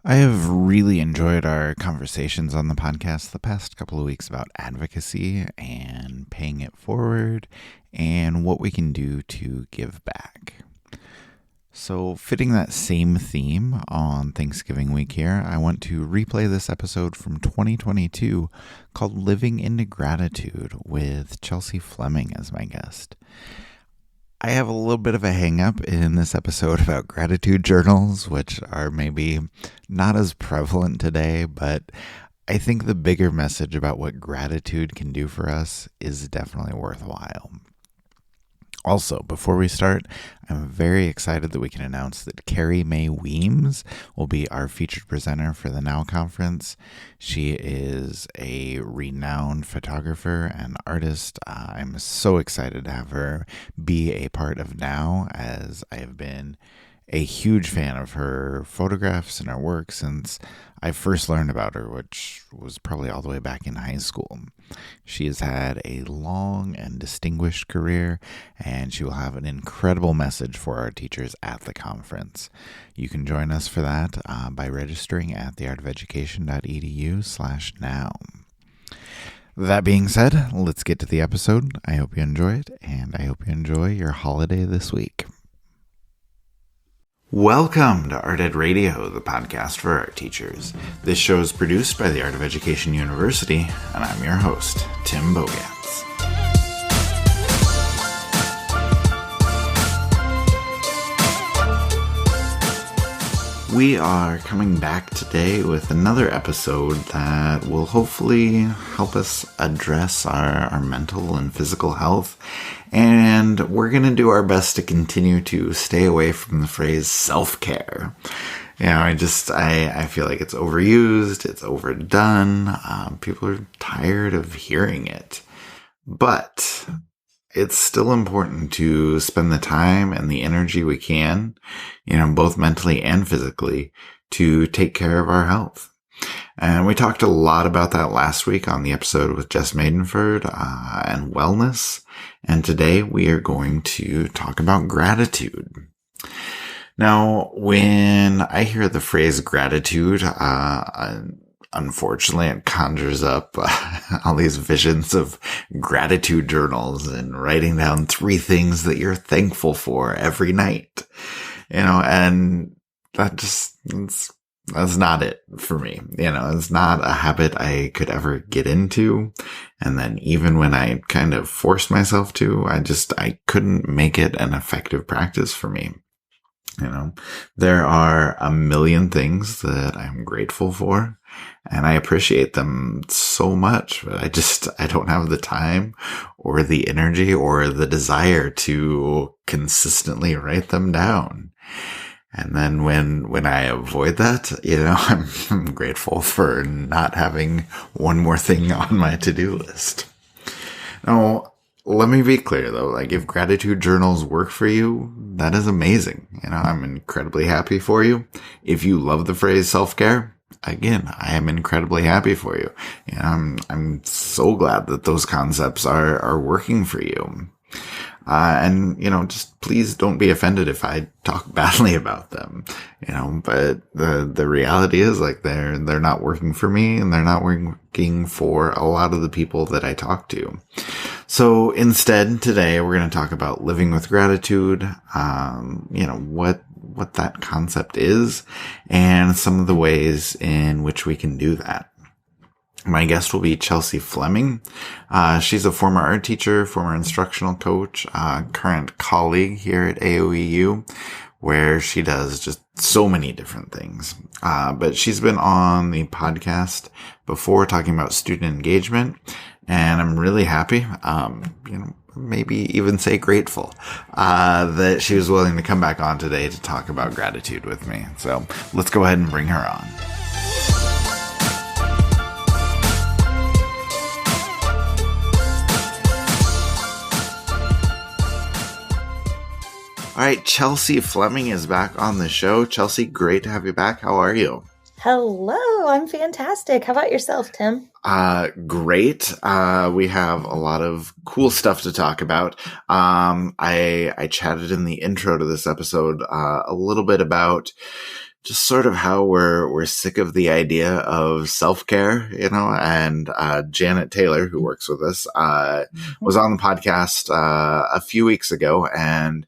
I have really enjoyed our conversations on the podcast the past couple of weeks about advocacy and paying it forward and what we can do to give back. So, fitting that same theme on Thanksgiving week here, I want to replay this episode from 2022 called Living into Gratitude with Chelsea Fleming as my guest. I have a little bit of a hang up in this episode about gratitude journals, which are maybe not as prevalent today, but I think the bigger message about what gratitude can do for us is definitely worthwhile. Also, before we start, I'm very excited that we can announce that Carrie Mae Weems will be our featured presenter for the Now Conference. She is a renowned photographer and artist. I'm so excited to have her be a part of Now, as I have been a huge fan of her photographs and her work since I first learned about her, which was probably all the way back in high school. She has had a long and distinguished career, and she will have an incredible message for our teachers at the conference. You can join us for that by registering at theartofeducation.edu/now. That being said, let's get to the episode. I hope you enjoy it, and I hope you enjoy your holiday this week. Welcome to Art Ed Radio, the podcast for art teachers. This show is produced by the Art of Education University, and I'm your host, Tim Bogatz. We are coming back today with another episode that will hopefully help us address our mental and physical health. And we're going to do our best to continue to stay away from the phrase self-care. You know, I feel like it's overused, it's overdone. People are tired of hearing it. But it's still important to spend the time and the energy we can, both mentally and physically, to take care of our health. And we talked a lot about that last week on the episode with Jess Maidenford and wellness. And today we are going to talk about gratitude. Now, when I hear the phrase gratitude, unfortunately, it conjures up all these visions of gratitude journals and writing down 3 things that you're thankful for every night. And that's not it for me. It's not a habit I could ever get into. And then even when I kind of forced myself to, I couldn't make it an effective practice for me. There are a million things that I'm grateful for, and I appreciate them so much, but I don't have the time or the energy or the desire to consistently write them down. And then when I avoid that, I'm grateful for not having one more thing on my to-do list. Now, let me be clear though, if gratitude journals work for you, that is amazing. I'm incredibly happy for you. If you love the phrase self-care, again, I am incredibly happy for you. I'm so glad that those concepts are working for you. Just please don't be offended if I talk badly about them, but the reality is they're not working for me, and they're not working for a lot of the people that I talk to. So instead today we're going to talk about living with gratitude, what that concept is and some of the ways in which we can do that. My guest will be Chelsea Fleming. She's a former art teacher, former instructional coach, current colleague here at AOEU, where she does just so many different things. But she's been on the podcast before talking about student engagement, and I'm really happy, maybe even say grateful, that she was willing to come back on today to talk about gratitude with me. So let's go ahead and bring her on. All right, Chelsea Fleming is back on the show. Chelsea, great to have you back. How are you? Hello, I'm fantastic. How about yourself, Tim? Great. We have a lot of cool stuff to talk about. I chatted in the intro to this episode, a little bit about just sort of how we're sick of the idea of self-care, and Janet Taylor, who works with us, was on the podcast a few weeks ago, and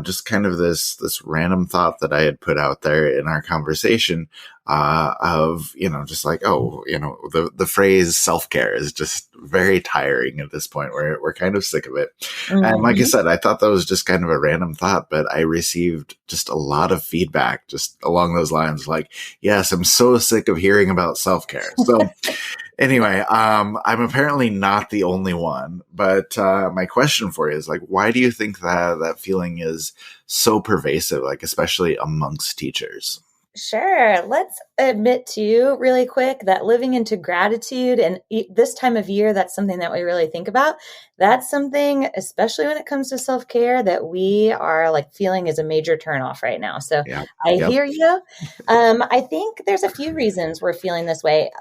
just kind of this random thought that I had put out there in our conversation, of just like, oh, the phrase self-care is just very tiring at this point. We're kind of sick of it. And like I Mhm. said, I thought that was just kind of a random thought, but I received just a lot of feedback just along those lines. Like, yes, I'm so sick of hearing about self-care. So anyway, I'm apparently not the only one, but my question for you is, like, why do you think that feeling is so pervasive, like especially amongst teachers? Sure. Let's admit to really quick that living into gratitude and this time of year, that's something that we really think about. That's something, especially when it comes to self care, that we are like feeling is a major turnoff right now. So Yeah. I Yep. hear you. I think there's a few reasons we're feeling this way.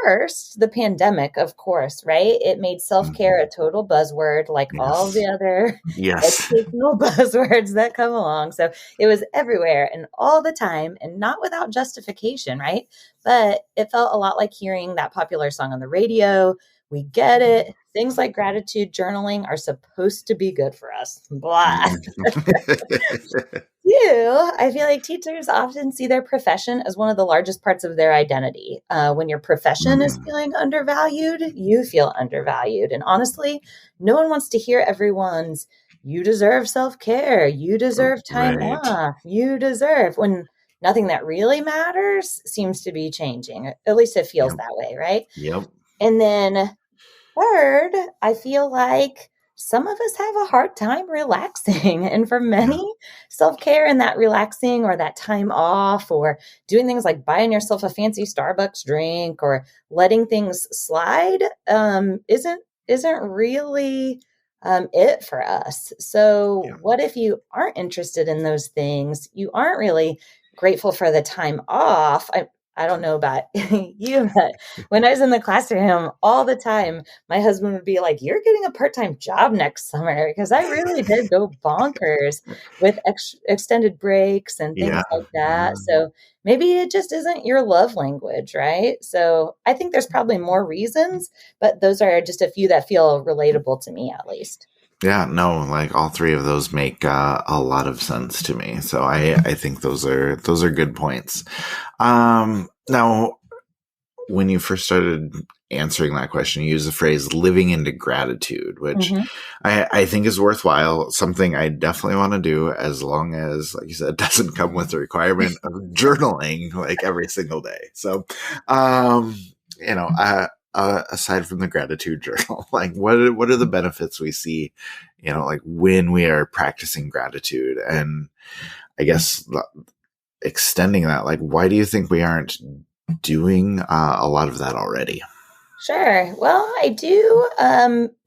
First, the pandemic, of course, right? It made self care Mhm. a total buzzword, like all Yes. the other Yes. educational buzzwords that come along. So it was everywhere and all the time and not without justification, right? But it felt a lot like hearing that popular song on the radio. We get it. Things like gratitude journaling are supposed to be good for us. Blah. Mhm. Two, I feel like teachers often see their profession as one of the largest parts of their identity. When your profession is Mm. feeling undervalued, you feel undervalued. And honestly, no one wants to hear everyone's, you deserve self care, you deserve time Right. off, you deserve, when nothing that really matters seems to be changing. At least it feels Yep. that way, right? Yep. And then third, I feel like some of us have a hard time relaxing. And for Yeah. many, self care and that relaxing or that time off or doing things like buying yourself a fancy Starbucks drink or letting things slide isn't really it for us. So, Yeah. what if you aren't interested in those things? You aren't really grateful for the time off. I don't know about you, but when I was in the classroom all the time, my husband would be like, "You're getting a part-time job next summer," because I really did go bonkers with extended breaks and Yeah. things like Yeah. that. So maybe it just isn't your love language, right? So I think there's probably more reasons, but those are just a few that feel relatable to me, at least. Yeah, no, like all three of those make a lot of sense to me. So I think those are good points. Now, when you first started answering that question, you used the phrase living into gratitude, which Hmm. I think is worthwhile. Something I definitely want to do, as long as, like you said, it doesn't come with the requirement of journaling like every single day. So, um, you know, aside from the gratitude journal, like what are the benefits we see, like when we are practicing gratitude? And I guess extending that, like, why do you think we aren't doing a lot of that already? Sure. Well, I do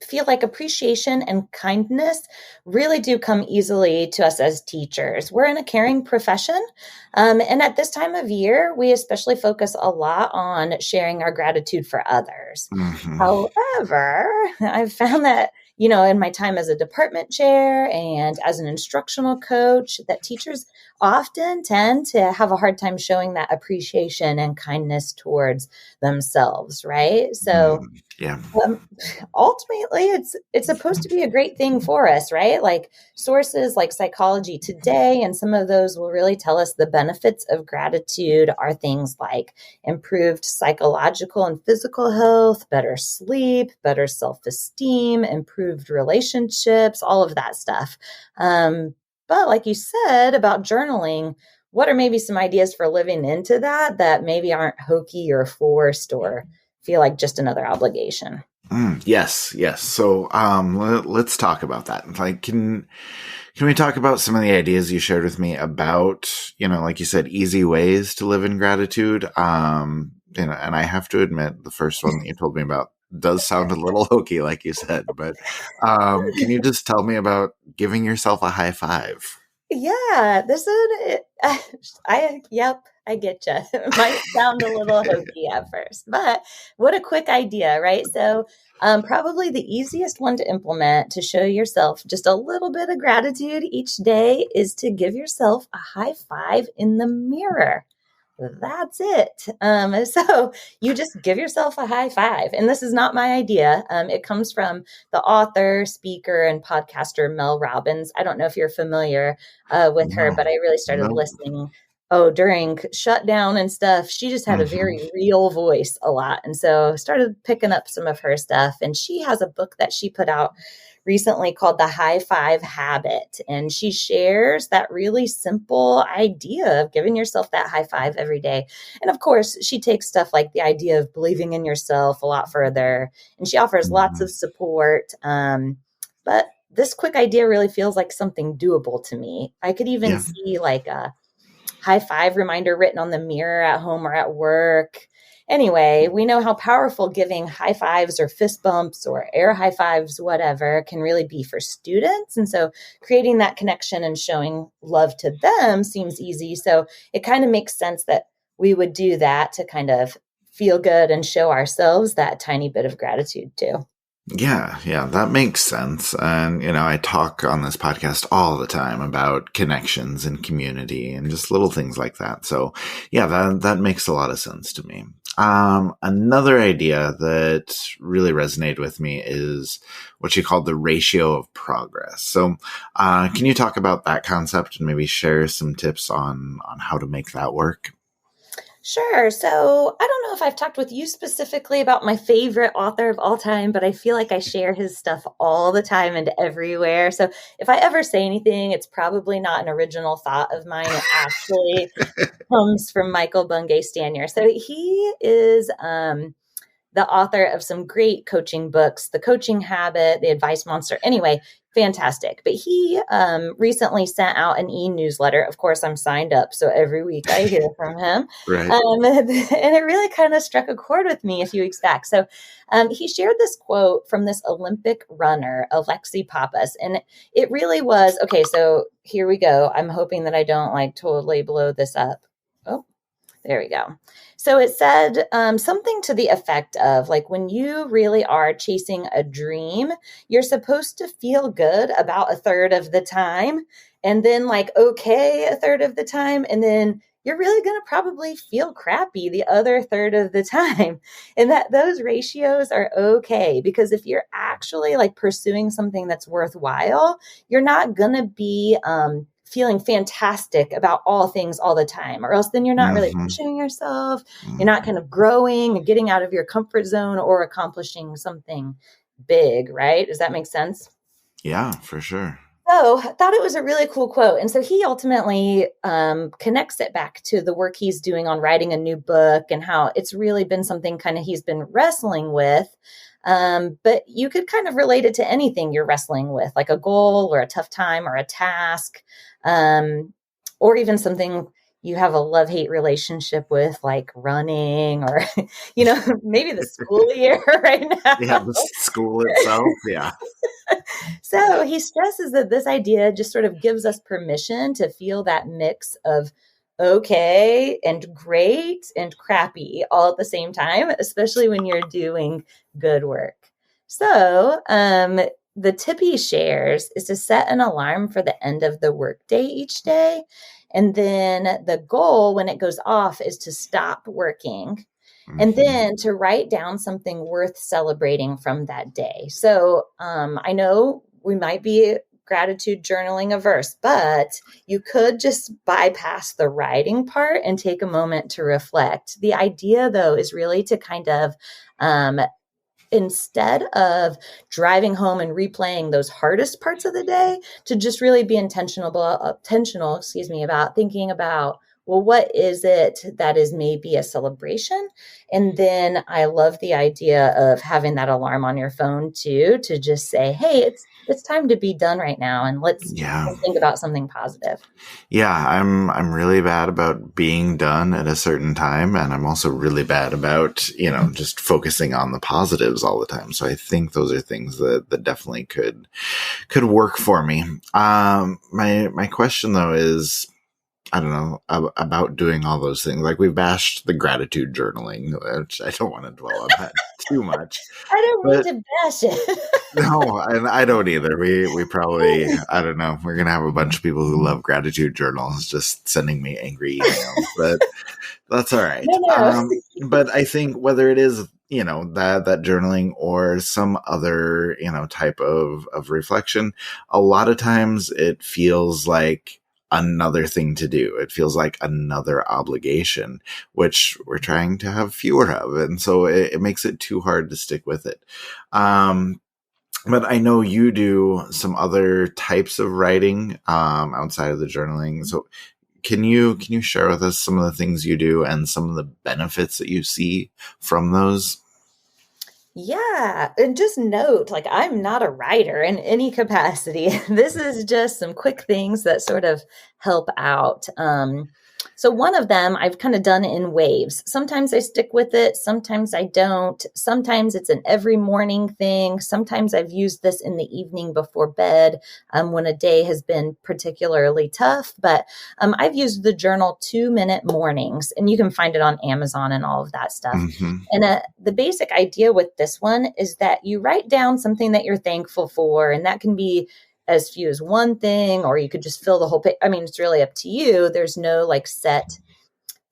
feel like appreciation and kindness really do come easily to us as teachers. We're in a caring profession. And at this time of year, we especially focus a lot on sharing our gratitude for others. Hmm. However, I've found that, in my time as a department chair and as an instructional coach, that teachers often tend to have a hard time showing that appreciation and kindness towards themselves, right? So Yeah. um, ultimately, it's supposed to be a great thing for us, right? Like sources like Psychology Today, and some of those will really tell us the benefits of gratitude are things like improved psychological and physical health, better sleep, better self-esteem, improved relationships, all of that stuff. But like you said about journaling, what are maybe some ideas for living into that maybe aren't hokey or forced or feel like just another obligation? Yes, yes. So let's talk about that. Like, can we talk about some of the ideas you shared with me about, like you said, easy ways to live in gratitude? And I have to admit, the first one that you told me about does sound a little hokey, like you said. But can you just tell me about giving yourself a high five? Yeah, this is yep, I get you. It might sound a little hokey at first, but what a quick idea, right? So, probably the easiest one to implement to show yourself just a little bit of gratitude each day is to give yourself a high five in the mirror. That's it. So you just give yourself a high five. And this is not my idea. It comes from the author, speaker, and podcaster Mel Robbins. I don't know if you're familiar with her, No, but I really started no. listening. Oh, during shutdown and stuff, she just had a Hmm. very real voice a lot. And so started picking up some of her stuff. And she has a book that she put out recently called The High Five Habit. And she shares that really simple idea of giving yourself that high five every day. And of course, she takes stuff like the idea of believing in yourself a lot further. And she offers lots Hmm. of support. But this quick idea really feels like something doable to me. I could even Yeah. see like a high five reminder written on the mirror at home or at work. Anyway, we know how powerful giving high fives or fist bumps or air high fives, whatever, can really be for students. And so creating that connection and showing love to them seems easy. So it kind of makes sense that we would do that to kind of feel good and show ourselves that tiny bit of gratitude too. Yeah, yeah, that makes sense. And, I talk on this podcast all the time about connections and community and just little things like that. So, yeah, that makes a lot of sense to me. Another idea that really resonated with me is what she called the ratio of progress. So, can you talk about that concept and maybe share some tips on how to make that work? Sure. So I don't know if I've talked with you specifically about my favorite author of all time, but I feel like I share his stuff all the time and everywhere. So if I ever say anything, it's probably not an original thought of mine. It actually comes from Michael Bungay Stanier. So he is the author of some great coaching books, The Coaching Habit, The Advice Monster. Anyway, fantastic. But he recently sent out an e-newsletter. Of course, I'm signed up, so every week I hear from him. Right. And it really kind of struck a chord with me a few weeks back. So he shared this quote from this Olympic runner, Alexi Pappas. And it really was, okay, so here we go. I'm hoping that I don't like totally blow this up. Oh, there we go. So it said something to the effect of like, when you really are chasing a dream, you're supposed to feel good about a third of the time, and then like, okay, a third of the time. And then you're really going to probably feel crappy the other third of the time. And that those ratios are okay, because if you're actually like pursuing something that's worthwhile, you're not going to be, feeling fantastic about all things all the time, or else then you're not really Hmm. pushing yourself. You're not kind of growing and getting out of your comfort zone or accomplishing something big, right? Does that make sense? Yeah, for sure. So I thought it was a really cool quote. And so he ultimately connects it back to the work he's doing on writing a new book and how it's really been something kind of he's been wrestling with. But you could kind of relate it to anything you're wrestling with, like a goal or a tough time or a task, um, or even something you have a love hate relationship with, like running or, maybe the school year right Yeah, now. the school itself. Yeah. So he stresses that this idea just sort of gives us permission to feel that mix of okay and great and crappy all at the same time, especially when you're doing good work. So, the tip he shares is to set an alarm for the end of the workday each day. And then the goal when it goes off is to stop working, and Hmm. then to write down something worth celebrating from that day. So I know we might be gratitude journaling averse, but you could just bypass the writing part and take a moment to reflect. The idea, though, is really to kind of um, instead of driving home and replaying those hardest parts of the day, to just really be intentional, excuse me, about thinking about well, what is it that is maybe a celebration? And then I love the idea of having that alarm on your phone too, to just say, hey, it's time to be done right now. And Yeah. let's think about something positive. Yeah, I'm really bad about being done at a certain time, and I'm also really bad about, just focusing on the positives all the time. So I think those are things that definitely could work for me. My question though is, I don't know, about doing all those things. Like, we've bashed the gratitude journaling, which I don't want to dwell on that too much. I don't mean But to bash it. no, and I don't either. We probably, I don't know, we're gonna have a bunch of people who love gratitude journals just sending me angry emails, but that's all right. No, no. But I think whether it is, that journaling or some other, type of reflection, a lot of times it feels like another thing to do. It feels like another obligation, which we're trying to have fewer of. And so it makes it too hard to stick with it. But I know you do some other types of writing outside of the journaling. So can you share with us some of the things you do and some of the benefits that you see from those? Yeah, and just note, like, I'm not a writer in any capacity. This is just some quick things that sort of help out. So one of them I've kind of done in waves. Sometimes I stick with it, sometimes I don't. Sometimes it's an every morning thing. Sometimes I've used this in the evening before bed, when a day has been particularly tough. But I've used the journal 2 minute mornings, and you can find it on Amazon and all of that stuff. Mm-hmm. And the basic idea with this one is that you write down something that you're thankful for, and that can be as few as one thing, or you could just fill the whole page. I mean, it's really up to you. There's no like set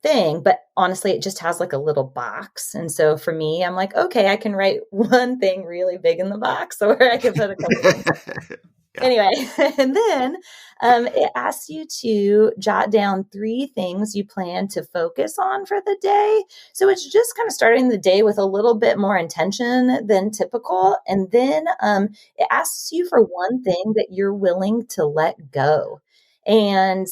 thing, but honestly, it just has like a little box. And so for me, I'm like, okay, I can write one thing really big in the box, or I can put a couple things. Yeah. Anyway, and then it asks you to jot down 3 things you plan to focus on for the day. So it's just kind of starting the day with a little bit more intention than typical. And then it asks you for one thing that you're willing to let go. And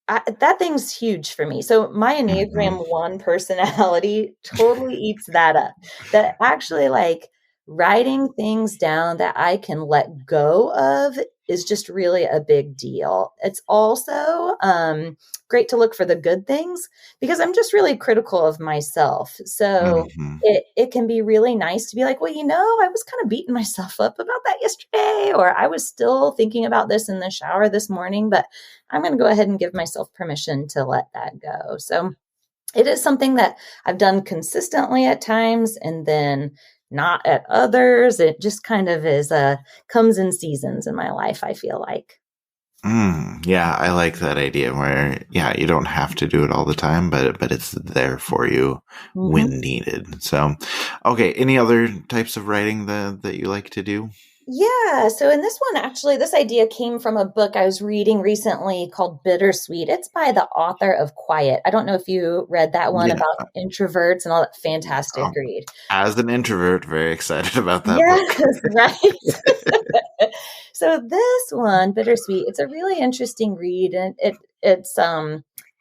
that thing's huge for me. So my Mm-hmm. Enneagram 1 personality totally eats that up. That actually, like, writing things down that I can let go of is just really a big deal. It's also great to look for the good things, because I'm just really critical of myself. So Mm-hmm. it can be really nice to be like, well, I was kind of beating myself up about that yesterday, or I was still thinking about this in the shower this morning, but I'm going to go ahead and give myself permission to let that go. So it is something that I've done consistently at times, and then not at others. It just kind of is comes in seasons in my life, I feel like. Yeah, I like that idea where, yeah, you don't have to do it all the time, but it's there for you Mhm. when needed. So, okay, any other types of writing that you like to do? Yeah. So in this one, actually, this idea came from a book I was reading recently called Bittersweet. It's by the author of Quiet. I don't know if you read that one Yeah. about introverts and all that. Fantastic read. As an introvert, very excited about that book. Yes, right. So this one, Bittersweet, it's a really interesting read, and it's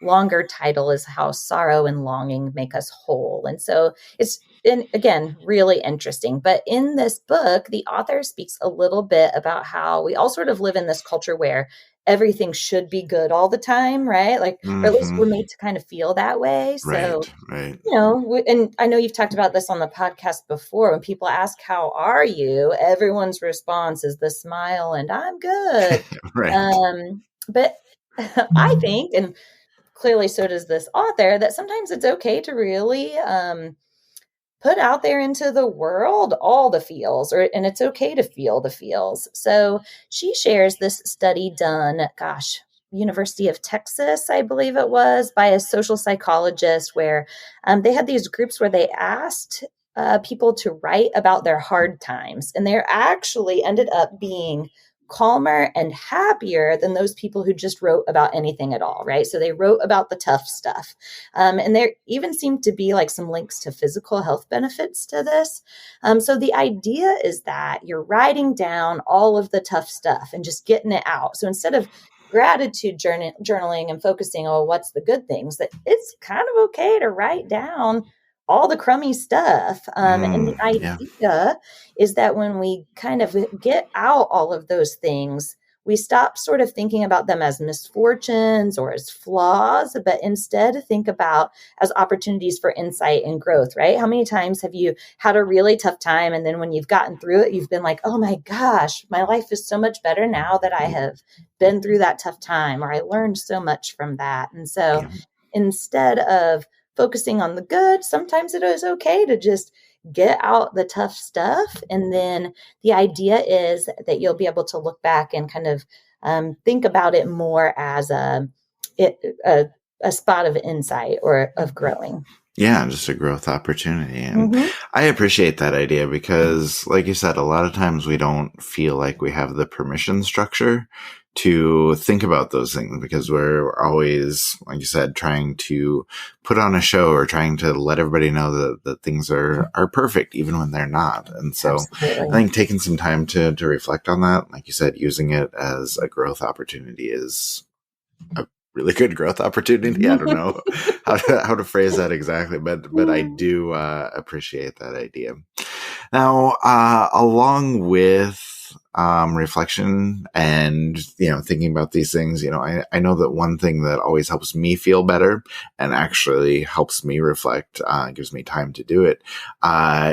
longer title is How Sorrow and Longing Make Us Whole. And so it's, and again, really interesting. But in this book, the author speaks a little bit about how we all sort of live in this culture where everything should be good all the time, right? Like, or at least Hmm. we're made to kind of feel that way. So Right, right, and I know you've talked about this on the podcast before. When people ask, how are you? Everyone's response is the smile and I'm good. right. But I think, and clearly so does this author, that sometimes it's okay to really put out there into the world all the feels, and it's okay to feel the feels. So she shares this study done, gosh, University of Texas, I believe it was, by a social psychologist, where they had these groups where they asked people to write about their hard times, and they actually ended up being calmer and happier than those people who just wrote about anything at all, right? So they wrote about the tough stuff. And there even seemed to be like some links to physical health benefits to this. So the idea is that you're writing down all of the tough stuff and just getting it out. So instead of gratitude journaling and focusing on what's the good things, that it's kind of okay to write down all the crummy stuff. And the Yeah. idea is that when we kind of get out all of those things, we stop sort of thinking about them as misfortunes or as flaws, but instead think about as opportunities for insight and growth, right? How many times have you had a really tough time, and then when you've gotten through it, you've been like, oh my gosh, my life is so much better now that I have been through that tough time, or I learned so much from that. And so Yeah. instead of focusing on the good, sometimes it is okay to just get out the tough stuff. And then the idea is that you'll be able to look back and kind of think about it more as a spot of insight or of growing. Yeah, just a growth opportunity. And Mm-hmm. I appreciate that idea because, like you said, a lot of times we don't feel like we have the permission structure to think about those things because we're always, like you said, trying to put on a show or trying to let everybody know that things are perfect even when they're not. And so Absolutely. I think taking some time to reflect on that, like you said, using it as a growth opportunity is a really good growth opportunity. I don't know how to phrase that exactly, but I do appreciate that idea. Now, along with reflection and thinking about these things, I know that one thing that always helps me feel better and actually helps me reflect, gives me time to do it,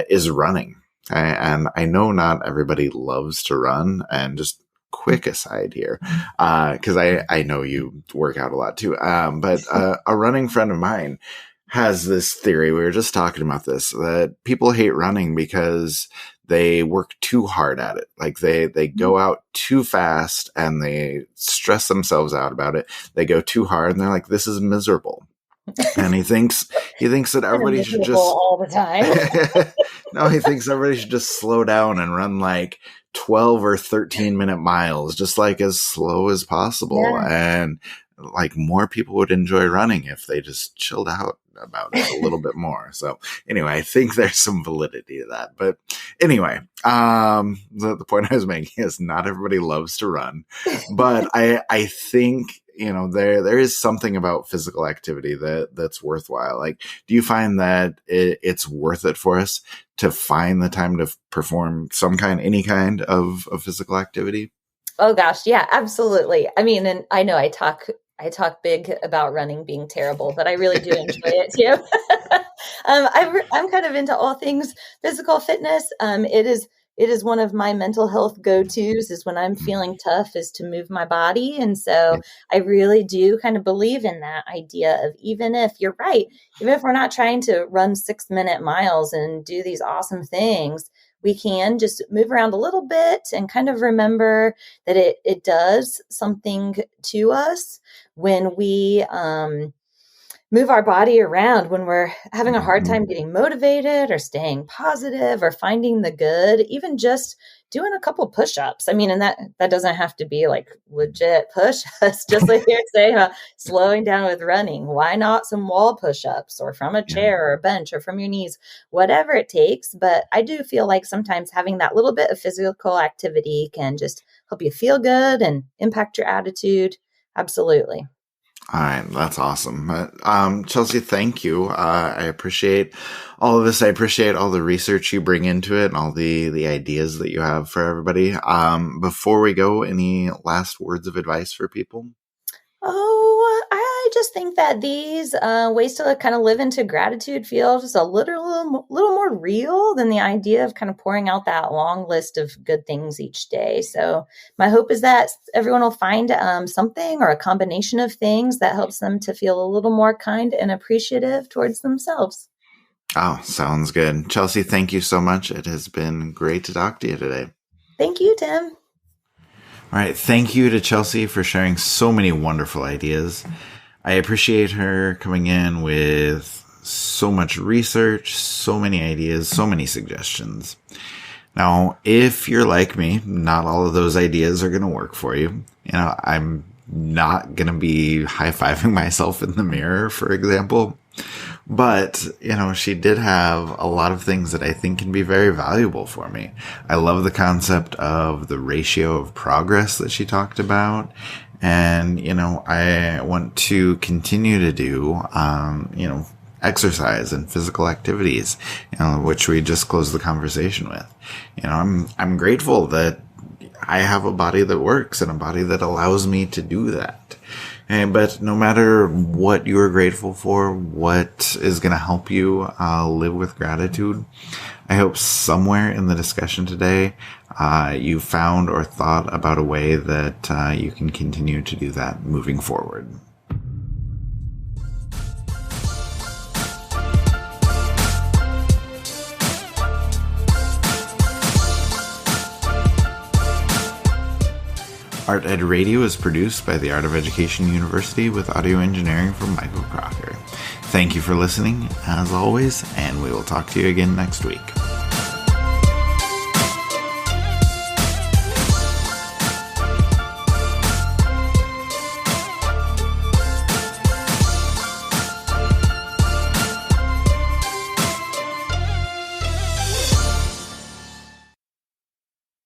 is running. And I know not everybody loves to run, and just quick aside here, because I know you work out a lot too. But a running friend of mine has this theory. We were just talking about this, that people hate running because they work too hard at it. Like they go out too fast and they stress themselves out about it. They go too hard and they're like, this is miserable. And he thinks that everybody should just all the time. no, he thinks everybody should just slow down and run like 12 or 13-minute miles, just like as slow as possible. Yeah. And like more people would enjoy running if they just chilled out about it a little bit more. So anyway, I think there's some validity to that. But anyway, the point I was making is not everybody loves to run, but I think there is something about physical activity that's worthwhile. Like, do you find that it's worth it for us to find the time to perform any kind of physical activity? Oh gosh, yeah, absolutely. I mean, and I know I talk big about running being terrible, but I really do enjoy it too. I'm kind of into all things physical fitness. It is one of my mental health go-tos, is when I'm feeling tough, is to move my body. And so I really do kind of believe in that idea of, even if you're right, even if we're not trying to run 6-minute miles and do these awesome things, we can just move around a little bit and kind of remember that it does something to us when we move our body around, when we're having a hard time getting motivated or staying positive or finding the good, even just doing a couple push-ups. I mean, and that doesn't have to be like legit push-ups, just like you're saying, slowing down with running. Why not some wall push-ups, or from a chair or a bench or from your knees, whatever it takes. But I do feel like sometimes having that little bit of physical activity can just help you feel good and impact your attitude. Absolutely. All right, that's awesome. Chelsea, thank you. I appreciate all of this. I appreciate all the research you bring into it and all the ideas that you have for everybody. Before we go, any last words of advice for people? Oh, I just think that these ways to kind of live into gratitude feel just a little more real than the idea of kind of pouring out that long list of good things each day. So my hope is that everyone will find something or a combination of things that helps them to feel a little more kind and appreciative towards themselves. Oh, sounds good. Chelsea, thank you so much. It has been great to talk to you today. Thank you, Tim. All right. Thank you to Chelsea for sharing so many wonderful ideas. I appreciate her coming in with so much research, so many ideas, so many suggestions. Now, if you're like me, not all of those ideas are going to work for you. I'm not going to be high-fiving myself in the mirror, for example. But, she did have a lot of things that I think can be very valuable for me. I love the concept of the ratio of progress that she talked about. And, I want to continue to do, exercise and physical activities, which we just closed the conversation with. I'm grateful that I have a body that works and a body that allows me to do that. But no matter what you're grateful for, what is going to help you live with gratitude, I hope somewhere in the discussion today, you found or thought about a way that you can continue to do that moving forward. Art Ed Radio is produced by the Art of Education University with audio engineering from Michael Crocker. Thank you for listening, as always, and we will talk to you again next week.